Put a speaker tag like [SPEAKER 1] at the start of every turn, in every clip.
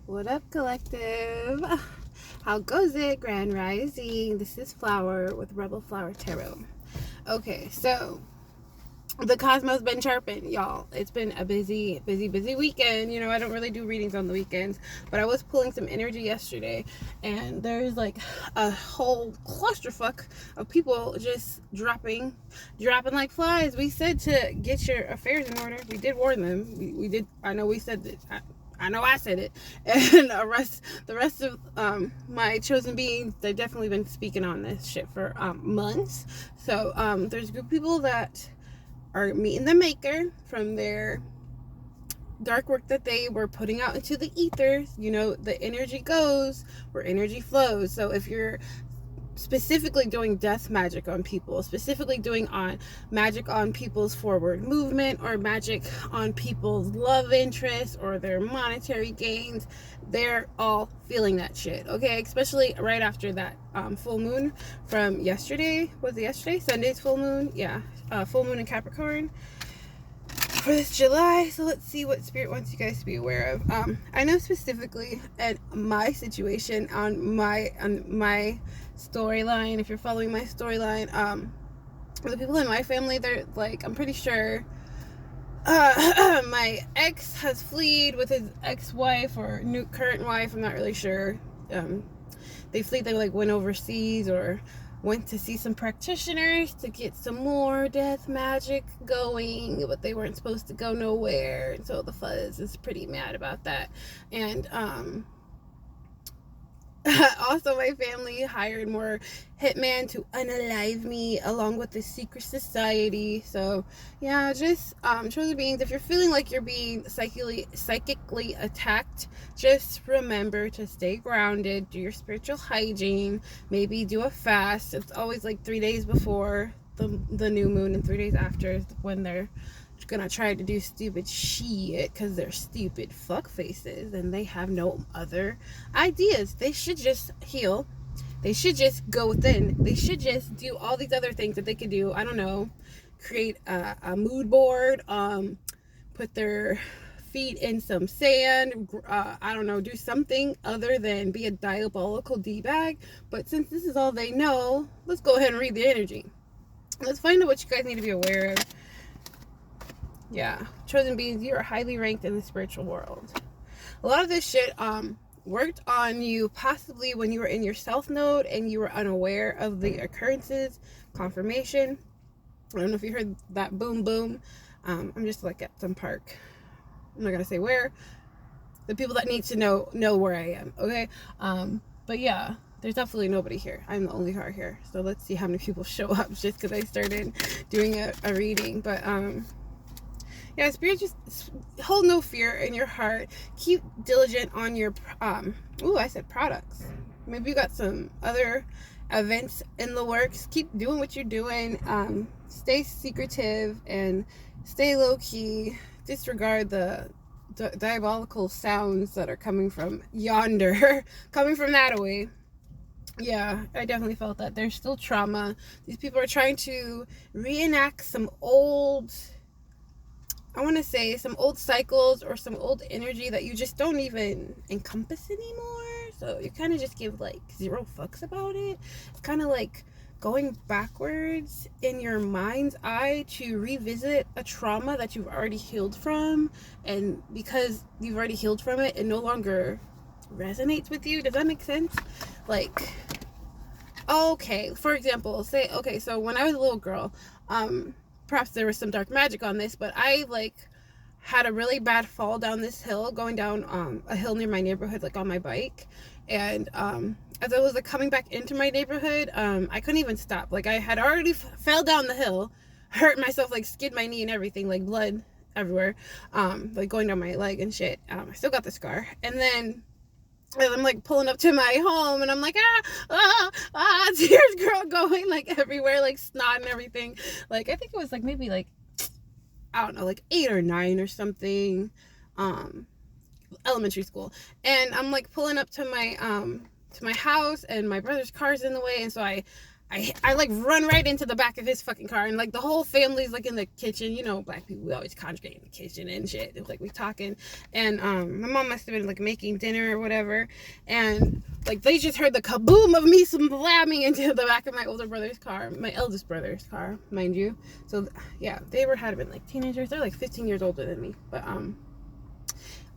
[SPEAKER 1] What up, collective? How goes it, Grand Rising? This is Flower with Rebel Flower Tarot. Okay, so the cosmos been chirping, y'all. It's been a busy weekend. You know, I don't really do readings on the weekends, but I was pulling some energy yesterday, and there's like a whole clusterfuck of people just dropping like flies. We said to get your affairs in order. We did warn them. We did. I know we said that. I know I said it, and the rest of my chosen beings, they've definitely been speaking on this shit for months. So there's a group of people that are meeting the maker from their dark work that they were putting out into the ethers. You know, the energy goes where energy flows. So if you're specifically doing death magic on people, specifically doing on magic on people's forward movement, or magic on people's love interests or their monetary gains, they're all feeling that shit. Okay, especially right after that full moon from yesterday. Was it yesterday? Sunday's full moon. Yeah, full moon in Capricorn for this July. So let's see what Spirit wants you guys to be aware of. I know specifically at my situation on my storyline. If you're following my storyline, the people in my family, they're like, I'm pretty sure my ex has fled with his ex-wife or new current wife. I'm not really sure. They fled. They like went overseas or went to see some practitioners to get some more death magic going, but they weren't supposed to go nowhere. And so the fuzz is pretty mad about that. And also my family hired more hitmen to unalive me, along with the secret society. So yeah, just chosen beings, if you're feeling like you're being psychically attacked, just remember to stay grounded, do your spiritual hygiene, maybe do a fast. It's always like 3 days before the new moon and 3 days after when they're gonna try to do stupid shit, because they're stupid fuck faces and they have no other ideas. They should just heal. They should just go within. They should just do all these other things that they could do. I don't know, create a mood board, put their feet in some sand, I don't know, do something other than be a diabolical D-bag. But since this is all they know, let's go ahead and read the energy. Let's find out what you guys need to be aware of. Yeah, chosen beings, you are highly ranked in the spiritual world. A lot of this shit worked on you possibly when you were in your self node and you were unaware of the occurrences, confirmation. I don't know if you heard that boom boom. I'm just like at some park. I'm not gonna say where. The people that need to know where I am. Okay. But yeah, there's absolutely nobody here. I'm the only car here. So let's see how many people show up just because I started doing a reading. But yeah, Spirit, just hold no fear in your heart. Keep diligent on your, I said products. Maybe you got some other events in the works. Keep doing what you're doing. Stay secretive and stay low key. Disregard the diabolical sounds that are coming from yonder, coming from that away. Yeah, I definitely felt that. There's still trauma. These people are trying to reenact some old, I want to say, some old cycles or some old energy that you just don't even encompass anymore. So you kind of just give like zero fucks about it. It's kind of like going backwards in your mind's eye to revisit a trauma that you've already healed from. And because you've already healed from it, it no longer resonates with you. Does that make sense? Like, okay, for example, say, okay, so when I was a little girl, perhaps there was some dark magic on this, but I like had a really bad fall down this hill, going down a hill near my neighborhood, like on my bike. And as I was like coming back into my neighborhood, I couldn't even stop. Like I had already fell down the hill, hurt myself, like skinned my knee and everything, like blood everywhere, like going down my leg and shit. I still got the scar. And then I'm like pulling up to my home and I'm like, tears girl going like everywhere, like snot and everything. Like I think it was like maybe like, I don't know, like 8 or 9 or something, elementary school. And I'm like pulling up to my house and my brother's car's in the way. And so I I like run right into the back of his fucking car, and like the whole family's like in the kitchen. You know, black people, we always congregate in the kitchen and shit. It was like we talking, and my mom must have been like making dinner or whatever, and like they just heard the kaboom of me slamming into the back of my older brother's car, my eldest brother's car, mind you. So yeah, they had been like teenagers. They're like 15 years older than me, but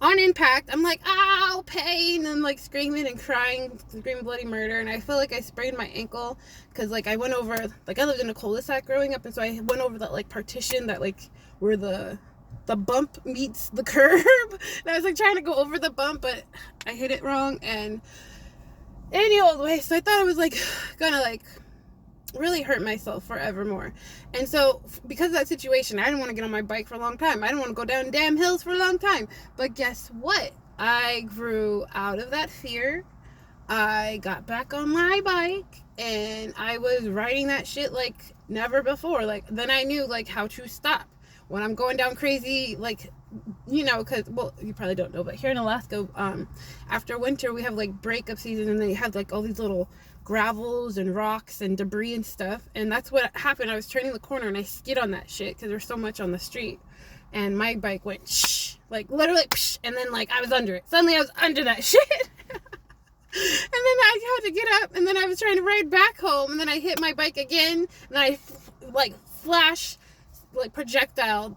[SPEAKER 1] on impact, I'm like, ow, pain, and like screaming and crying, screaming bloody murder. And I feel like I sprained my ankle because like I went over, like I lived in a cul-de-sac growing up, and so I went over that like partition that like where the bump meets the curb. And I was like trying to go over the bump, but I hit it wrong and any old way. So I thought I was like gonna like really hurt myself forevermore. And so because of that situation, I didn't want to get on my bike for a long time. I didn't want to go down damn hills for a long time. But guess what? I grew out of that fear. I got back on my bike and I was riding that shit like never before. Like then I knew like how to stop when I'm going down crazy, like, you know, because, well, you probably don't know, but here in Alaska, after winter we have like breakup season, and then you have like all these little gravels and rocks and debris and stuff. And that's what happened. I was turning the corner and I skid on that shit because there's so much on the street, and my bike went shh, like literally shh, and then like I was under it. Suddenly I was under that shit. And then I had to get up, and then I was trying to ride back home, and then I hit my bike again, and I like flash like projectile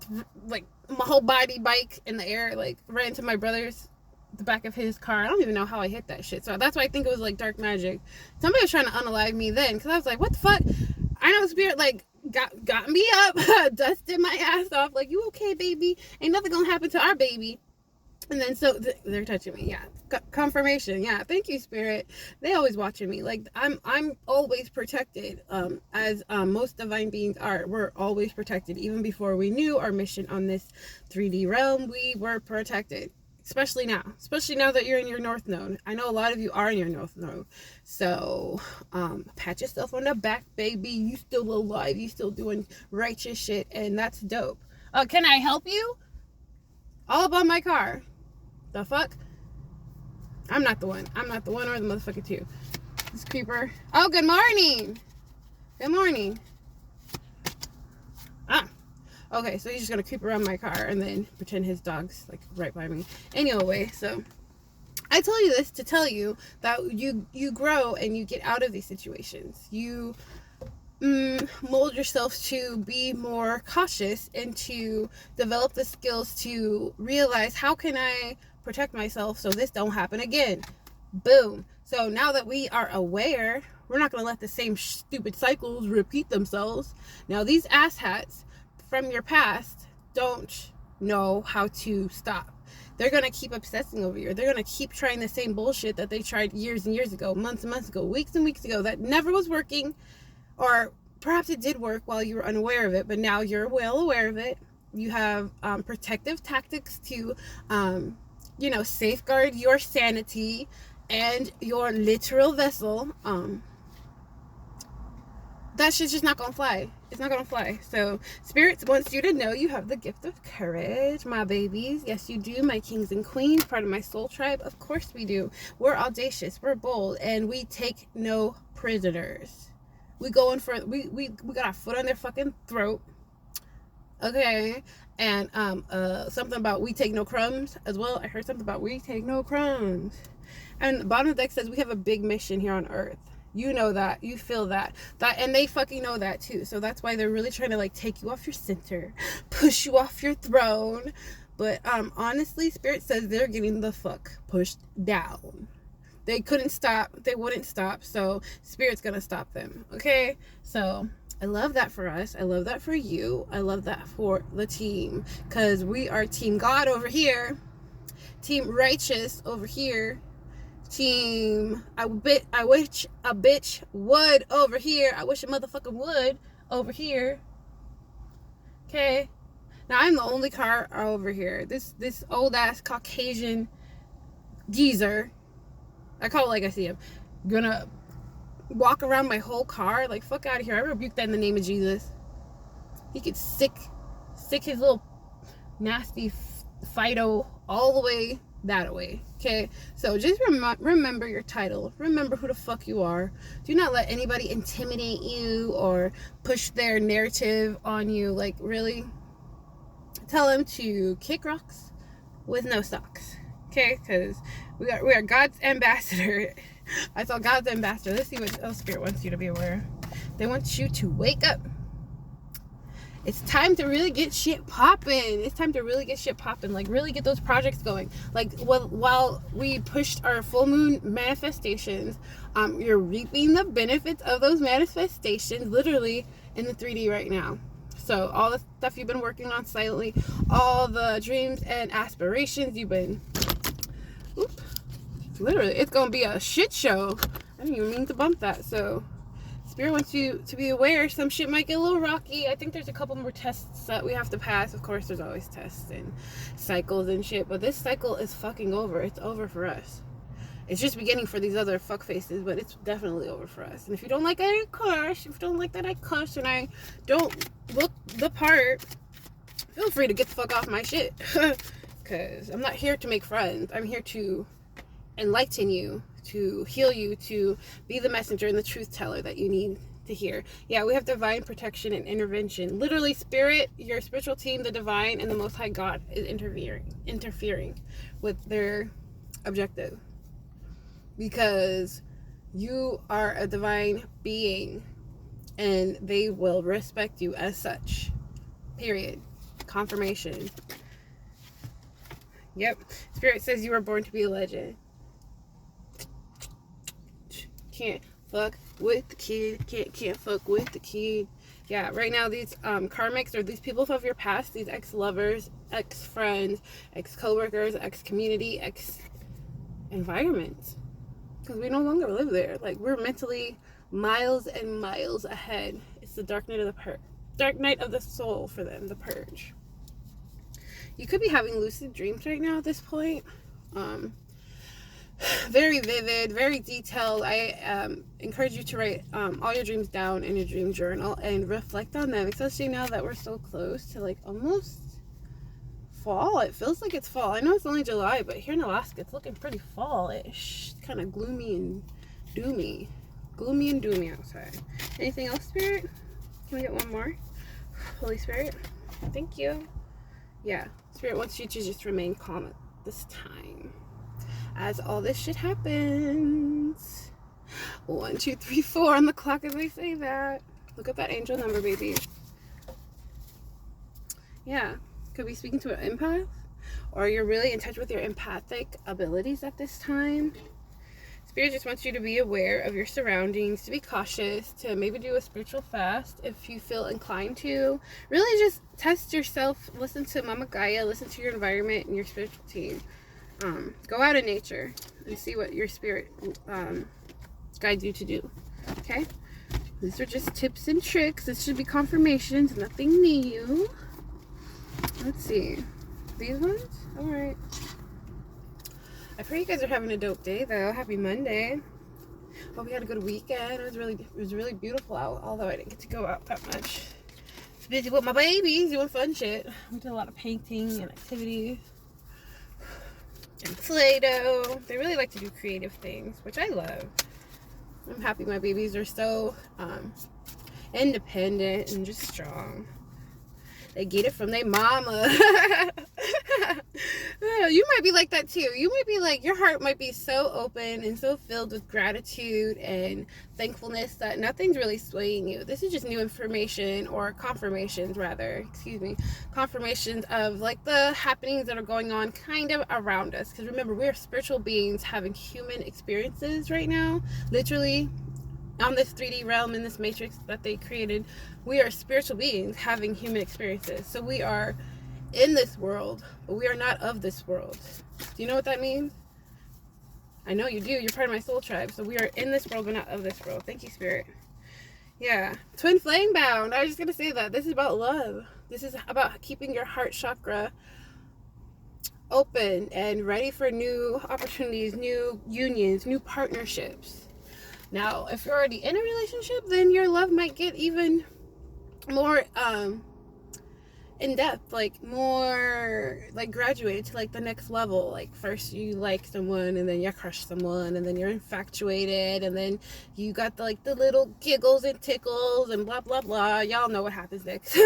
[SPEAKER 1] like my whole body bike in the air, like right into my brother's, the back of his car. I don't even know how I hit that shit. So that's why I think it was like dark magic. Somebody was trying to unalive me then, because I was like, what the fuck? I know spirit like got me up, dusted my ass off, like, you okay, baby? Ain't nothing gonna happen to our baby. And then so they're touching me. Yeah, confirmation. Yeah, thank you, spirit. They always watching me. Like I'm always protected. As most divine beings are. We're always protected. Even before we knew our mission on this 3D realm, we were protected. Especially now that you're in your north node. I know a lot of you are in your north node. So pat yourself on the back, baby. You still alive. You still doing righteous shit, and that's dope. Can I help you? All up on my car. The fuck? I'm not the one or the motherfucker too. This creeper. Oh, good morning. Good morning. Okay, so he's just gonna creep around my car and then pretend his dog's like right by me. Anyway, so I tell you this to tell you that you grow and you get out of these situations. You mold yourself to be more cautious and to develop the skills to realize, how can I protect myself so this don't happen again? Boom. So now that we are aware, we're not going to let the same stupid cycles repeat themselves. Now these asshats from your past don't know how to stop. They're going to keep obsessing over you. They're going to keep trying the same bullshit that they tried years and years ago, months and months ago, weeks and weeks ago, that never was working. Or perhaps it did work while you were unaware of it, but now you're well aware of it. You have protective tactics to, safeguard your sanity and your literal vessel. That shit's just not gonna fly. It's not gonna fly. So spirits wants you to know you have the gift of courage, my babies. Yes, you do, my kings and queens, part of my soul tribe. Of course we do. We're audacious, we're bold, and we take no prisoners. We going for we got our foot on their fucking throat. Okay. And something about we take no crumbs as well. I heard something about we take no crumbs. And the bottom of the deck says we have a big mission here on earth. You know that, you feel that, and they fucking know that too. So that's why they're really trying to like take you off your center, push you off your throne. But honestly, spirit says they're getting the fuck pushed down. They couldn't stop, they wouldn't stop, so spirit's gonna stop them. Okay, so I love that for us. I love that for you. I love that for the team, because we are team God over here, team righteous over here, team I wish a bitch would over here. I wish a motherfucker would over here. Okay, now I'm the only car over here. This old ass Caucasian geezer, I call it like I see him, gonna walk around my whole car. Like, fuck out of here. I rebuke that in the name of Jesus. He could stick his little nasty Fido all the way that away. Okay, so just remember your title. Remember who the fuck you are. Do not let anybody intimidate you or push their narrative on you. Like, really, tell them to kick rocks with no socks. Okay, because we are God's ambassador. I saw God's ambassador. Let's see what Spirit wants you to be aware. They want you to wake up. It's time to really get shit popping. It's time to really get shit popping. Like, really get those projects going. Like, while we pushed our full moon manifestations, you're reaping the benefits of those manifestations literally in the 3D right now. So all the stuff you've been working on silently, all the dreams and aspirations you've been, literally, it's gonna be a shit show. I didn't even mean to bump that. So Spirit wants you to be aware some shit might get a little rocky. I think there's a couple more tests that we have to pass. Of course, there's always tests and cycles and shit, but this cycle is fucking over. It's over for us. It's just beginning for these other fuck faces, but it's definitely over for us. And if you don't like that I curse, if you don't like that I cuss and I don't look the part, feel free to get the fuck off my shit. Because I'm not here to make friends. I'm here to enlighten you, to heal you, to be the messenger and the truth teller that you need to hear. Yeah, we have divine protection and intervention. Literally, Spirit, your spiritual team, the divine, and the Most High God is interfering with their objective. Because you are a divine being and they will respect you as such. Period. Confirmation. Yep. Spirit says you were born to be a legend. Can't fuck with the kid. Can't fuck with the kid. Yeah, right now these karmics, or these people of your past, these ex-lovers, ex-friends, ex-co-workers, ex-community, ex-environments, because we no longer live there. Like, we're mentally miles and miles ahead. It's the dark night of the soul for them, the purge. You could be having lucid dreams right now at this point. Very vivid, very detailed. I encourage you to write all your dreams down in your dream journal and reflect on them, especially now that we're so close to like almost fall. It feels like it's fall. I know it's only July, but here in Alaska it's looking pretty fall-ish. It's kind of gloomy and doomy. Gloomy and doomy outside. Anything else, Spirit? Can we get one more? Holy Spirit, thank you. Yeah, Spirit wants you to just remain calm at this time as all this shit happens. 1, 2, 3, 4 on the clock as I say that. Look at that angel number, baby. Yeah, could be speaking to an empath, or you're really in touch with your empathic abilities at this time. Spirit just wants you to be aware of your surroundings, to be cautious, to maybe do a spiritual fast if you feel inclined to. Really just test yourself, listen to Mama Gaia, listen to your environment and your spiritual team. Go out in nature and see what your spirit guides you to do. Okay? These are just tips and tricks. This should be confirmations, nothing new. Let's see. These ones? Alright. I pray you guys are having a dope day though. Happy Monday. Hope you had a good weekend. It was really beautiful out, although I didn't get to go out that much. I was busy with my babies doing fun shit. We did a lot of painting and activities. And Play-Doh. They really like to do creative things, which I love. I'm happy my babies are so independent and just strong. They get it from their mama. You might be like that too. You might be like, your heart might be so open and so filled with gratitude and thankfulness that nothing's really swaying you. This is just new information, or confirmations rather, confirmations of like the happenings that are going on kind of around us. Because remember, we're spiritual beings having human experiences right now, literally on this 3D realm, in this matrix that they created. We are spiritual beings having human experiences. So we are in this world, but we are not of this world. Do you know what that means? I know you do. You're part of my soul tribe. So we are in this world, but not of this world. Thank you, Spirit. Yeah. Twin flame bound. I was just going to say that. This is about love. This is about keeping your heart chakra open and ready for new opportunities, new unions, new partnerships. Now, if you're already in a relationship, then your love might get even more in depth, like more like graduated to like the next level. Like first you like someone, and then you crush someone, and then you're infatuated, and then you got the, like the little giggles and tickles and blah blah blah. Y'all know what happens next.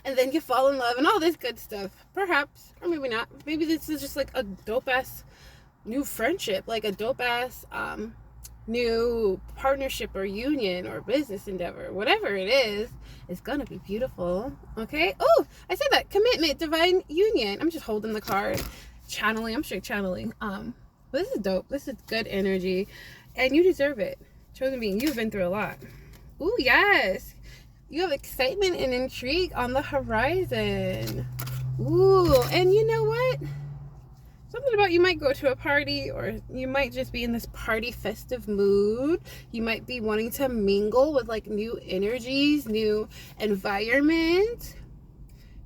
[SPEAKER 1] And then you fall in love and all this good stuff, perhaps, or maybe not. Maybe this is just like a dope ass new friendship, like a dope ass new partnership or union or business endeavor. Whatever it is, it's gonna be beautiful. Okay. Oh, I said that. Commitment, divine union. I'm just holding the card, channeling. I'm straight channeling. But this is dope. This is good energy, and you deserve it. Chosen being, you've been through a lot. Ooh, yes. You have excitement and intrigue on the horizon. Ooh, and you know what? Something about you might go to a party, or you might just be in this party festive mood. You might be wanting to mingle with like new energies, new environment.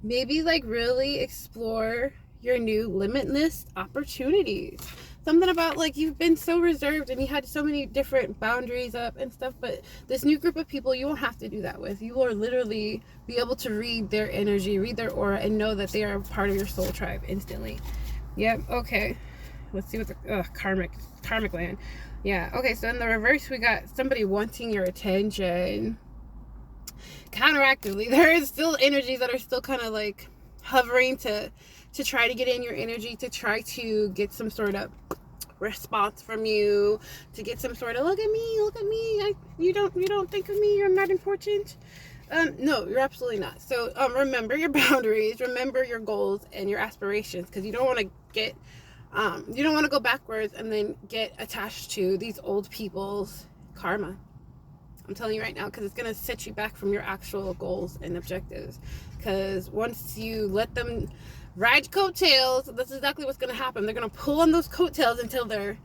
[SPEAKER 1] Maybe like really explore your new limitless opportunities. Something about like you've been so reserved and you had so many different boundaries up and stuff, but this new group of people you won't have to do that with. You will literally be able to read their energy, read their aura, and know that they are part of your soul tribe instantly. Yep. Okay. Let's see what the karmic land. Yeah. Okay. So in the reverse, we got somebody wanting your attention. Counteractively, there is still energies that are still kind of like hovering to try to get in your energy, to try to get some sort of response from you, to get some sort of look at me. You don't think of me. You're not important. No, you're absolutely not. So remember your boundaries, remember your goals and your aspirations, because you don't want to get you don't want to go backwards and then get attached to these old people's karma. I'm telling you right now, because it's going to set you back from your actual goals and objectives. Because once you let them ride coattails, that's exactly what's going to happen. They're going to pull on those coattails until they're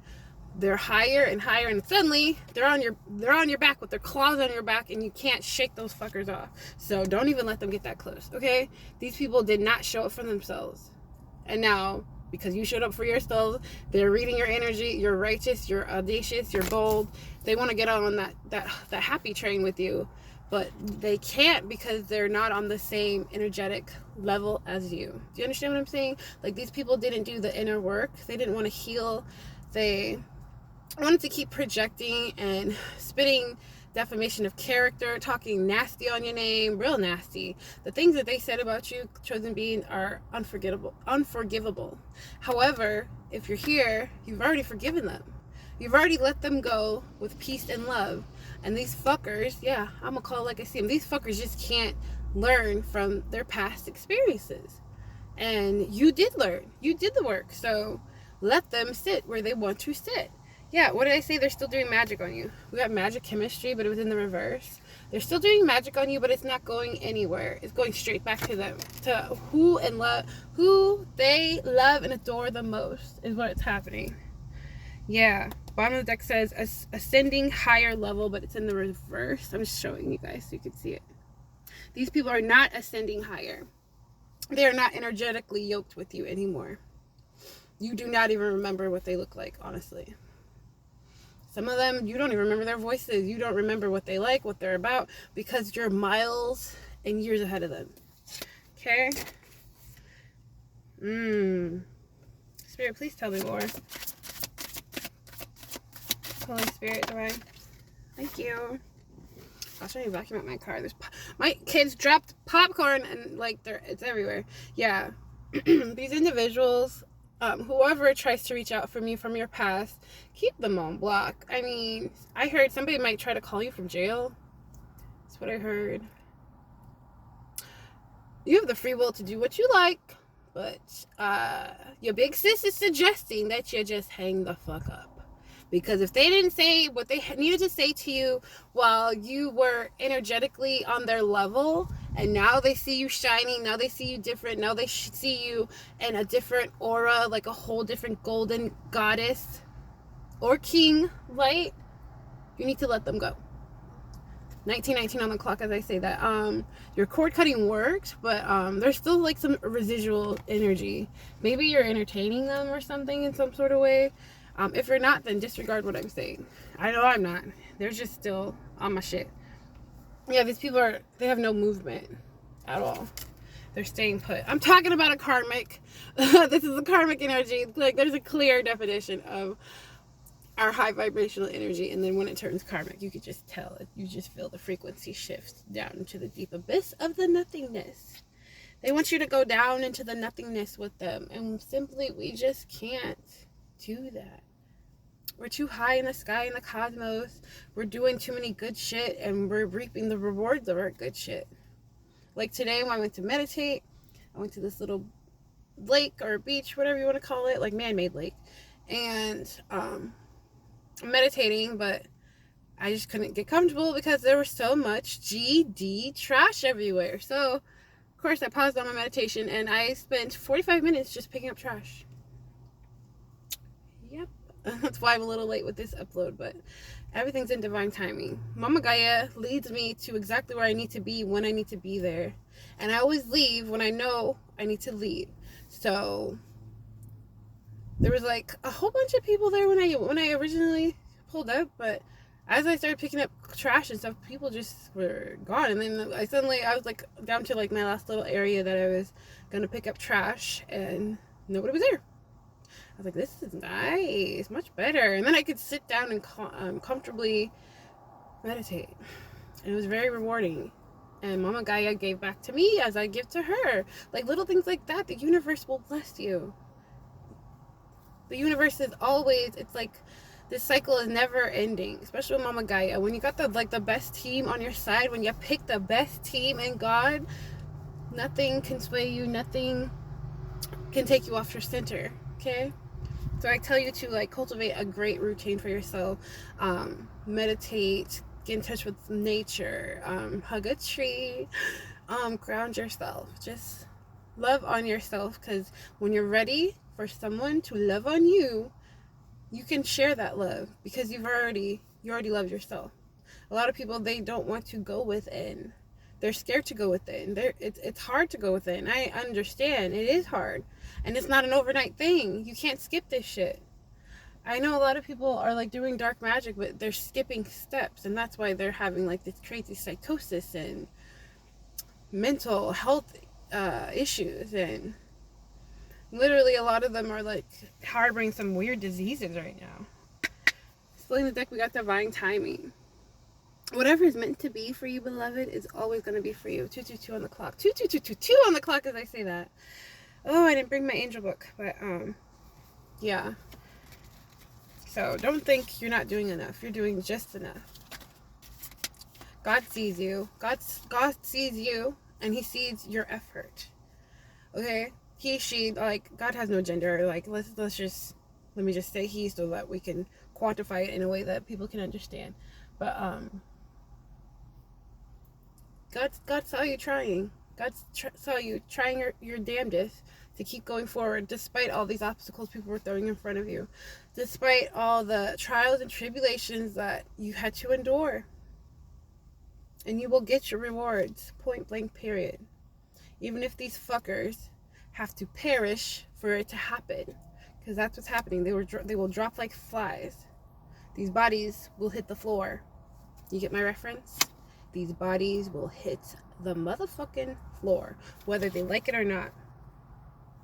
[SPEAKER 1] higher and higher, and suddenly they're on your back with their claws on your back, and you can't shake those fuckers off. So don't even let them get that close, okay? These people did not show up for themselves, and now because you showed up for yourselves, they're reading your energy. You're righteous, you're audacious, you're bold. They want to get on that happy train with you, but they can't because they're not on the same energetic level as you. Do you understand what I'm saying? Like, these people didn't do the inner work. They didn't want to heal. They wanted to keep projecting and spitting defamation of character, talking nasty on your name, real nasty. The things that they said about you, chosen being, are unforgivable. However, if you're here, you've already forgiven them. You've already let them go with peace and love. And these fuckers, yeah, I'm gonna call it like I see them. These fuckers just can't learn from their past experiences. And you did learn. You did the work. So let them sit where they want to sit. Yeah, what did I say? They're still doing magic on you. We got magic chemistry, but it was in the reverse. They're still doing magic on you, but it's not going anywhere. It's going straight back to them. To who they love and adore the most is what's happening. Yeah. Bottom of the deck says ascending higher level, but it's in the reverse. I'm just showing you guys so you can see it. These people are not ascending higher. They are not energetically yoked with you anymore. You do not even remember what they look like, honestly. Some of them, you don't even remember their voices. You don't remember what they like, what they're about, because you're miles and years ahead of them. Okay? Spirit, please tell me more. Holy Spirit, divine. Thank you. I'll show you vacuum out my car. My kids dropped popcorn and like it's everywhere. Yeah. These individuals, whoever tries to reach out from you from your past, keep them on block. I mean, I heard somebody might try to call you from jail. That's what I heard. You have the free will to do what you like, but your big sis is suggesting that you just hang the fuck up. Because if they didn't say what they needed to say to you while you were energetically on their level, and now they see you shining, now they see you different, now they see you in a different aura, like a whole different golden goddess or king light, you need to let them go. 1919 on the clock as I say that. Your cord cutting worked, but there's still like some residual energy. Maybe you're entertaining them or something in some sort of way. If you're not, then disregard what I'm saying. I know I'm not. They're just still on my shit. Yeah, these people they have no movement at all. They're staying put. I'm talking about a karmic. This is a karmic energy. Like, there's a clear definition of our high vibrational energy, and then when it turns karmic, you could just tell it. You just feel the frequency shift down into the deep abyss of the nothingness. They want you to go down into the nothingness with them, and simply we just can't do that. We're too high in the sky in the cosmos. We're doing too many good shit, and we're reaping the rewards of our good shit. Like today when I went to meditate, I went to this little lake or beach, whatever you want to call it, like man-made lake, and I'm meditating, but I just couldn't get comfortable because there was so much GD trash everywhere. So of course I paused on my meditation and I spent 45 minutes just picking up trash. Yep. That's why I'm a little late with this upload, but everything's in divine timing. Mama Gaia leads me to exactly where I need to be when I need to be there. And I always leave when I know I need to leave. So there was like a whole bunch of people there when I originally pulled up, but as I started picking up trash and stuff, people just were gone. And then I was like down to like my last little area that I was gonna pick up trash, and nobody was there. I was like, this is nice, much better. And then I could sit down and comfortably meditate. And it was very rewarding. And Mama Gaia gave back to me as I give to her. Like little things like that, the universe will bless you. The universe is always, it's like, this cycle is never ending, especially with Mama Gaia. When you got the best team on your side, when you pick the best team in God, nothing can sway you, nothing can take you off your center, okay? So I tell you to like cultivate a great routine for yourself. Meditate, get in touch with nature, hug a tree, ground yourself. Just love on yourself, because when you're ready for someone to love on you, you can share that love because you already love yourself. A lot of people, they don't want to go within. They're scared to go within. It's hard to go within. I understand. It is hard. And it's not an overnight thing. You can't skip this shit. I know a lot of people are like doing dark magic, but they're skipping steps. And that's why they're having like this crazy psychosis and mental health issues. And literally a lot of them are like harboring some weird diseases right now. Still in the deck, we got divine timing. Whatever is meant to be for you, beloved, is always going to be for you. 222 on the clock. 22222 on the clock as I say that. Oh, I didn't bring my angel book, but yeah. So don't think you're not doing enough. You're doing just enough. God sees you. God sees you, and He sees your effort. Okay? He, she, like, God has no gender. Like, let me just say he, so that we can quantify it in a way that people can understand. But God saw you trying. God saw you trying your damnedest to keep going forward, despite all these obstacles people were throwing in front of you, despite all the trials and tribulations that you had to endure. And you will get your rewards, point blank, period. Even if these fuckers have to perish for it to happen, because that's what's happening. They will drop like flies. These bodies will hit the floor. You get my reference? These bodies will hit the motherfucking floor, whether they like it or not.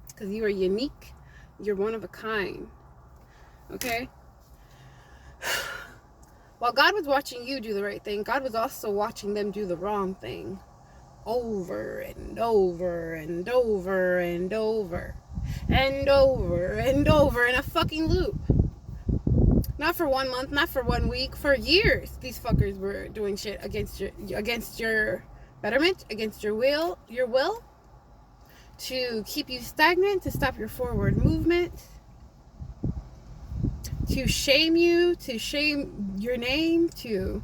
[SPEAKER 1] Because you are unique. You're one of a kind. Okay? While God was watching you do the right thing, God was also watching them do the wrong thing. Over and over and over and over. And over and over in a fucking loop. Not for 1 month, not for 1 week, for years. These fuckers were doing shit against your betterment, against your will, to keep you stagnant, to stop your forward movement, to shame you, to shame your name, to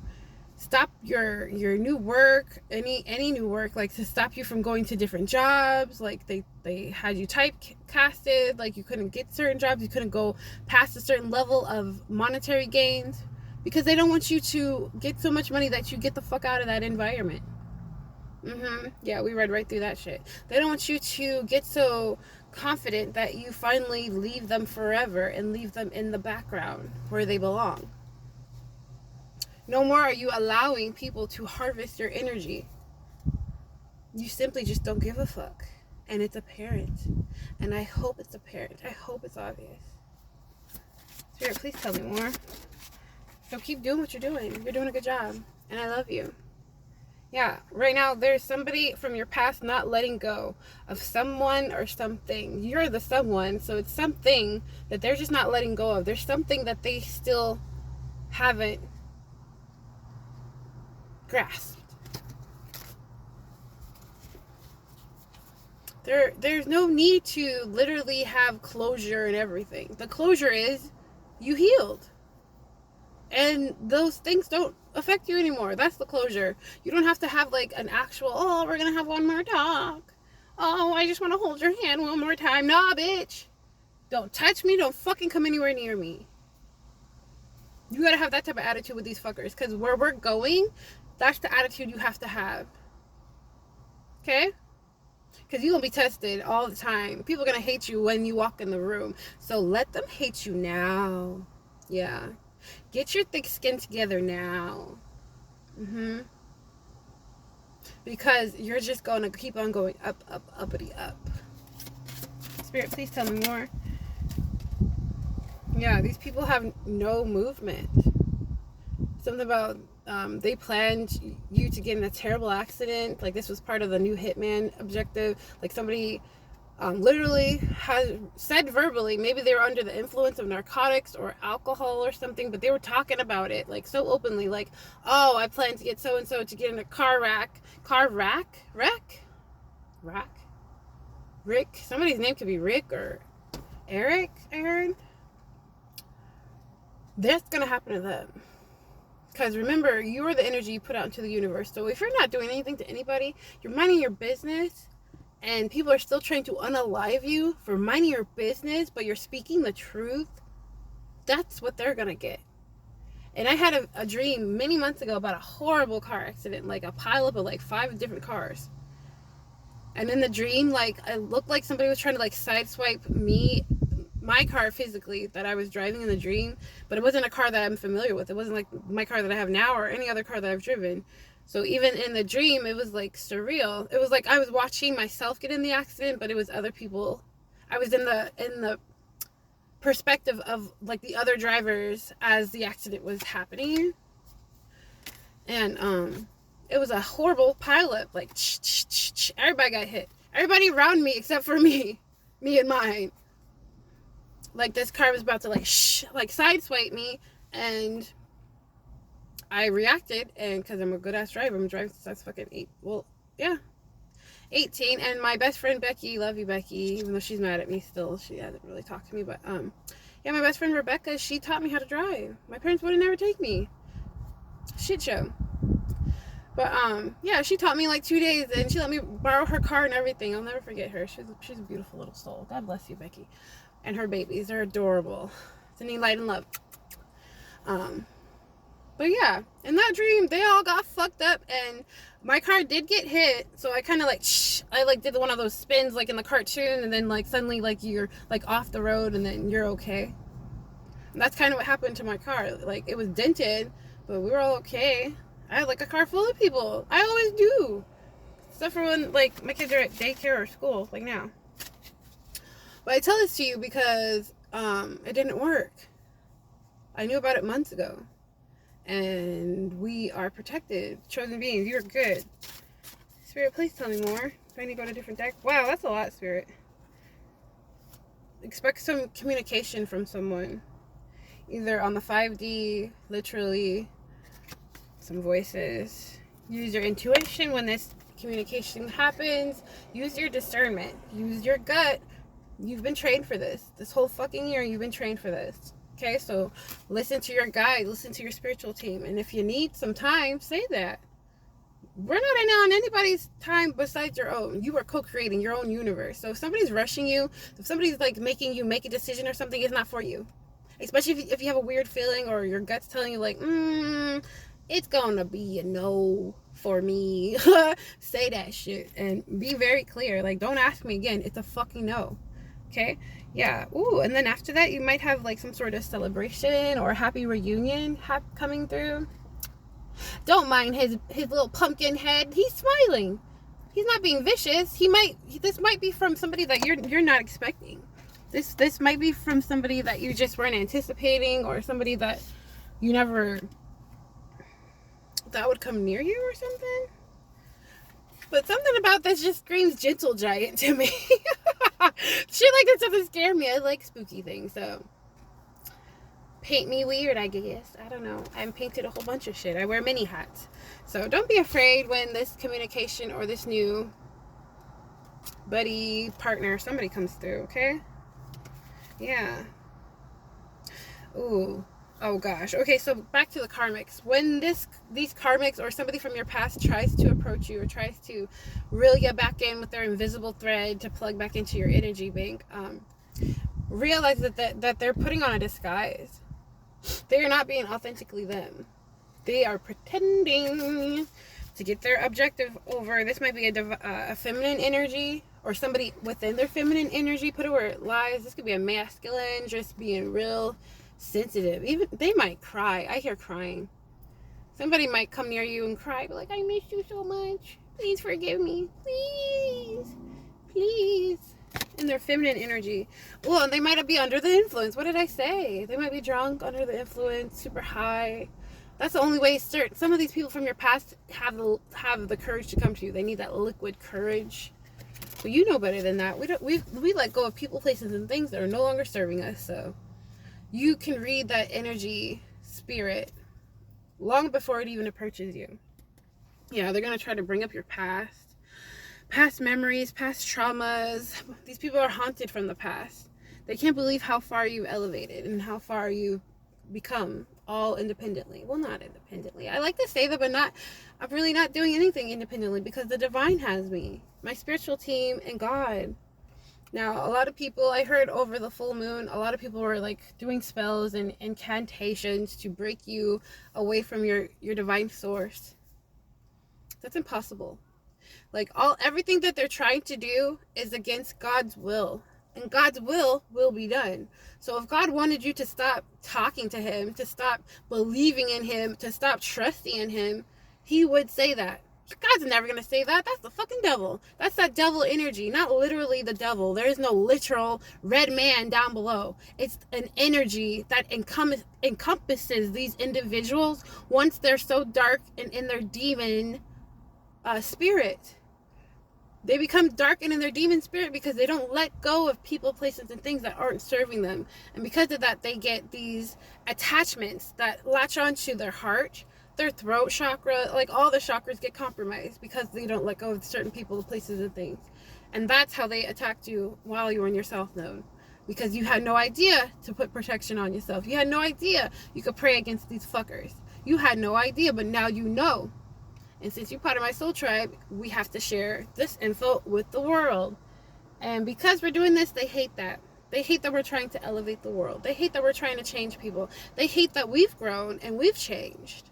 [SPEAKER 1] stop your new work, any new work, like to stop you from going to different jobs. Like they had you typecasted, like you couldn't get certain jobs, you couldn't go past a certain level of monetary gains, because they don't want you to get so much money that you get the fuck out of that environment. Yeah, we read right through that shit. They don't want you to get so confident that you finally leave them forever and leave them in the background where they belong. No more are you allowing people to harvest your energy. You simply just don't give a fuck. And it's apparent. And I hope it's apparent. I hope it's obvious. Spirit, please tell me more. So keep doing what you're doing. You're doing a good job. And I love you. Yeah, right now there's somebody from your past not letting go of someone or something. You're the someone, so it's something that they're just not letting go of. There's something that they still haven't grasped. There's no need to literally have closure and everything. The closure is you healed. And those things don't affect you anymore. That's the closure. You don't have to have like an actual, oh, we're going to have one more talk. Oh, I just want to hold your hand one more time. Nah, bitch. Don't touch me. Don't fucking come anywhere near me. You got to have that type of attitude with these fuckers. Because where we're going, that's the attitude you have to have. Okay? Because you're going to be tested all the time. People are going to hate you when you walk in the room. So let them hate you now. Yeah. Get your thick skin together now. Because you're just going to keep on going up, up, uppity, up. Spirit, please tell me more. Yeah, these people have no movement. Something about they planned you to get in a terrible accident. Like this was part of the new Hitman objective. Like somebody literally has said verbally, maybe they were under the influence of narcotics or alcohol or something, but they were talking about it like so openly, like, oh, I plan to get so and so to get in a Rick. Somebody's name could be Rick or Eric. I heard that's gonna happen to them. Because remember, you are the energy you put out into the universe. So if you're not doing anything to anybody, you're minding your business, and people are still trying to unalive you for minding your business, but you're speaking the truth, that's what they're going to get. And I had a dream many months ago about a horrible car accident, like a pileup of like 5 different cars. And in the dream, like, it looked like somebody was trying to like sideswipe my car physically that I was driving in the dream, but it wasn't a car that I'm familiar with. It wasn't like my car that I have now or any other car that I've driven. So even in the dream, it was like surreal. It was like I was watching myself get in the accident, but it was other people. I was in the perspective of like the other drivers as the accident was happening. And it was a horrible pileup. Like everybody got hit. Everybody around me except for me and mine. Like this car was about to like sideswipe me, and I reacted, and because I'm a good ass driver, I'm driving since I was fucking 18, and my best friend Becky, love you Becky, even though she's mad at me still, she hasn't really talked to me, but yeah, my best friend Rebecca, she taught me how to drive. My parents wouldn't never take me. Shit show. But yeah, she taught me like 2 days, and she let me borrow her car and everything. I'll never forget her. She's a beautiful little soul. God bless you, Becky. And her babies, they're adorable. Sending light and love. But yeah, in that dream, they all got fucked up, and my car did get hit. So I kind of like, I like did one of those spins like in the cartoon, and then like suddenly like you're like off the road, and then you're okay. And that's kind of what happened to my car. Like it was dented, but we were all okay. I had like a car full of people. I always do. Except for when like my kids are at daycare or school, like now. But I tell this to you because it didn't work. I knew about it months ago. And we are protected. Chosen beings, you're good. Spirit, please tell me more. Do I need to go to a different deck? Wow, that's a lot, Spirit. Expect some communication from someone. Either on the 5D, literally, some voices. Use your intuition when this communication happens. Use your discernment. Use your gut. You've been trained for this. This whole fucking year, you've been trained for this. Okay, so listen to your guide. Listen to your spiritual team. And if you need some time, say that. We're not on anybody's time besides your own. You are co-creating your own universe. So if somebody's rushing you, if somebody's like making you make a decision or something, it's not for you. Especially if you have a weird feeling or your gut's telling you like, it's gonna be a no for me. Say that shit and be very clear. Like, don't ask me again. It's a fucking no. Okay? Yeah. Ooh, and then after that, you might have like some sort of celebration or happy reunion coming through. Don't mind his little pumpkin head. He's smiling. He's not being vicious. This might be from somebody that you're not expecting. This might be from somebody that you just weren't anticipating, or somebody that you never that would come near you or something. But something about this just screams gentle giant to me. Shit like this doesn't scare me. I like spooky things, so paint me weird, I guess. I don't know. I'm painted a whole bunch of shit. I wear many hats. So don't be afraid when this communication or this new buddy, partner, somebody comes through, okay? Yeah. Ooh. Oh gosh. Okay, so back to the karmics. When these karmics or somebody from your past tries to approach you or tries to reel you back in with their invisible thread to plug back into your energy bank, realize that they're putting on a disguise. They are not being authentically them. They are pretending to get their objective over. This might be a feminine energy, or somebody within their feminine energy. Put it where it lies. This could be a masculine, just being real sensitive. Even they might cry. I hear crying. Somebody might come near you and cry, be like, I miss you so much. Please forgive me. Please. Please. In their feminine energy. Well, they might be under the influence. What did I say? They might be drunk, under the influence, super high. That's the only way. Some of these people from your past have the courage to come to you. They need that liquid courage. But you know better than that. We let go of people, places, and things that are no longer serving us. So you can read that energy, spirit, long before it even approaches you. Yeah, they're gonna try to bring up your past memories, past traumas. These people are haunted from the past. They can't believe how far you've elevated and how far you've become, all independently. Well, not independently. I like to say that, but I'm really not doing anything independently, because the divine has me, my spiritual team, and God. Now, a lot of people, I heard over the full moon, a lot of people were like doing spells and incantations to break you away from your divine source. That's impossible. Like, everything that they're trying to do is against God's will. And God's will be done. So if God wanted you to stop talking to him, to stop believing in him, to stop trusting in him, he would say that. God's never going to say that. That's the fucking devil. That's that devil energy. Not literally the devil. There is no literal red man down below. It's an energy that encompasses these individuals once they're so dark and in their demon spirit. They become darkened in their demon spirit because they don't let go of people, places, and things that aren't serving them. And because of that, they get these attachments that latch onto their heart, their throat chakra, like all the chakras get compromised because they don't let go of certain people, places, and things. And that's how they attacked you while you were in your South Node. Because you had no idea to put protection on yourself. You had no idea you could pray against these fuckers. You had no idea, but now you know. And since you're part of my soul tribe, we have to share this info with the world. And because we're doing this, they hate that. They hate that we're trying to elevate the world. They hate that we're trying to change people. They hate that we've grown and we've changed.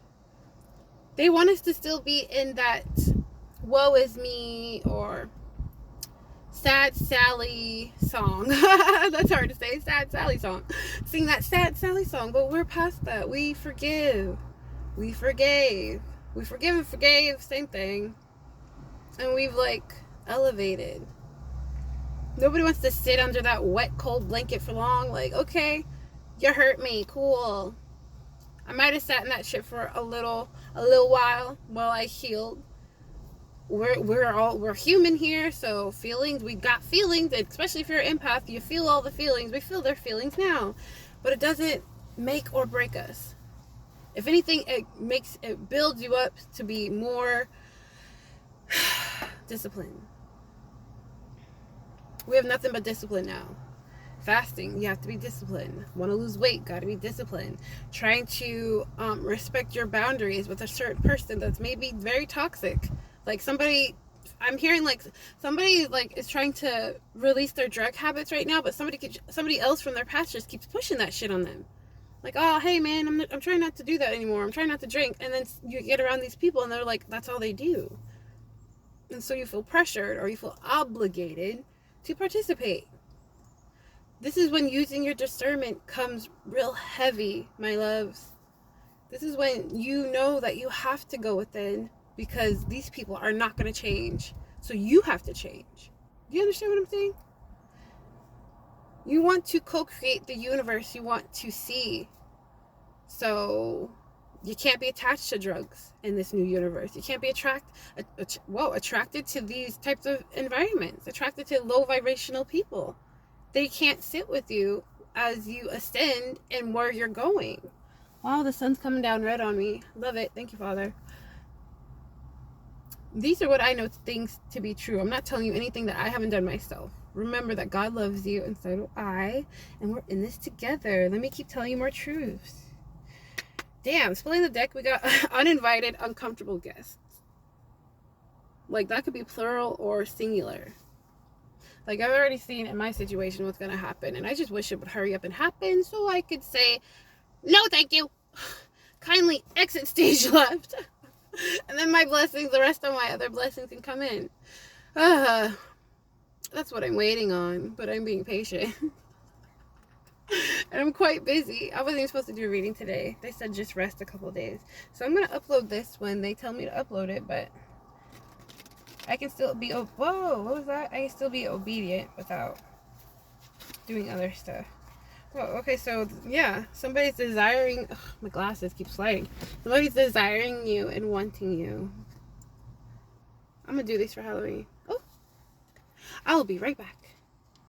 [SPEAKER 1] They want us to still be in that woe is me or sad Sally song. That's hard to say. Sad Sally song. Sing that sad Sally song. But we're past that. We forgive. We forgave. We forgive and forgave, same thing. And we've elevated. Nobody wants to sit under that wet, cold blanket for long. Like, okay, you hurt me, cool. I might have sat in that shit for a little while I healed. We're human here, so feelings, we got feelings, especially if you're an empath, you feel all the feelings. We feel their feelings now. But it doesn't make or break us. If anything, it builds you up to be more disciplined. We have nothing but discipline now. Fasting, you have to be disciplined. Want to lose weight, got to be disciplined. Trying to respect your boundaries with a certain person that's maybe very toxic. Like I'm hearing somebody is trying to release their drug habits right now, but somebody else from their past just keeps pushing that shit on them. Like, oh, hey, man, I'm trying not to do that anymore. I'm trying not to drink. And then you get around these people and they're like, that's all they do. And so you feel pressured or you feel obligated to participate. This is when using your discernment comes real heavy, my loves. This is when you know that you have to go within, because these people are not going to change So you have to change. Do you understand what I'm saying? You want to co-create the universe you want to see. So you can't be attached to drugs in this new universe. You can't be attracted to these types of environments, attracted to low vibrational people. They can't sit with you as you ascend and where you're going. Wow, the sun's coming down red on me. Love it. Thank you, Father. These are what I know things to be true. I'm not telling you anything that I haven't done myself. Remember that God loves you, and so do I, and we're in this together. Let me keep telling you more truths. Damn, spilling the deck, we got uninvited, uncomfortable guests. Like, that could be plural or singular. Like, I've already seen in my situation what's going to happen, and I just wish it would hurry up and happen so I could say, no, thank you. Kindly exit stage left. And then my blessings, the rest of my other blessings can come in. That's what I'm waiting on, but I'm being patient. And I'm quite busy. I wasn't even supposed to do a reading today. They said just rest a couple days. So I'm going to upload this when they tell me to upload it, but I can still be, whoa, what was that? I can still be obedient without doing other stuff. Well, okay, so yeah, somebody's desiring, my glasses keep sliding. Somebody's desiring you and wanting you. I'm going to do this for Halloween. Oh, I'll be right back.